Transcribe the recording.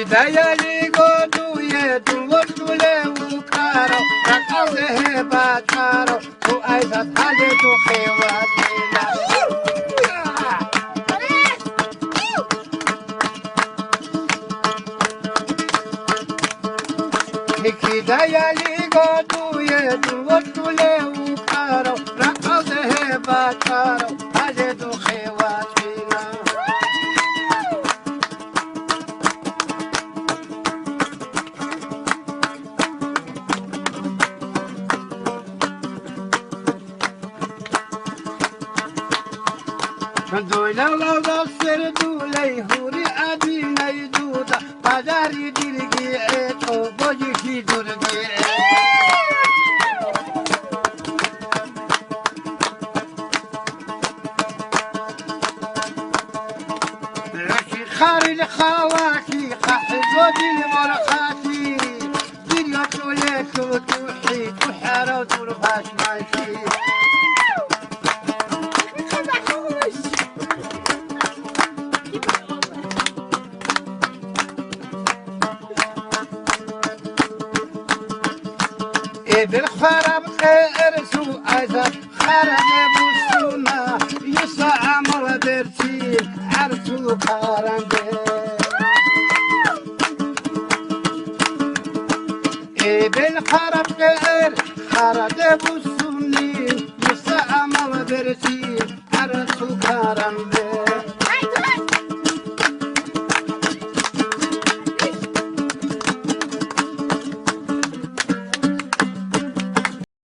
Dayali go do ye do what to le ukaro rakale he bataro to ai da thale to khewa tela Nikki dayali go do ye do what to le ukaro rakale he bataro thale to khewa tela دولا لو سر دولي هوري ادي نيدودا بازاري ديرغي ايتو بوجي شي دورغي رشي خارج خواكي قحزو دي مرخاتي ديريو توليتو توحي تحارو ترباش ماشي بالخراب ارسو ازا خراب بوسونا يسا عمر درتين عرسو قارنده بالخراب خراب بوسوني يسا عمر درتين عرسو قارنده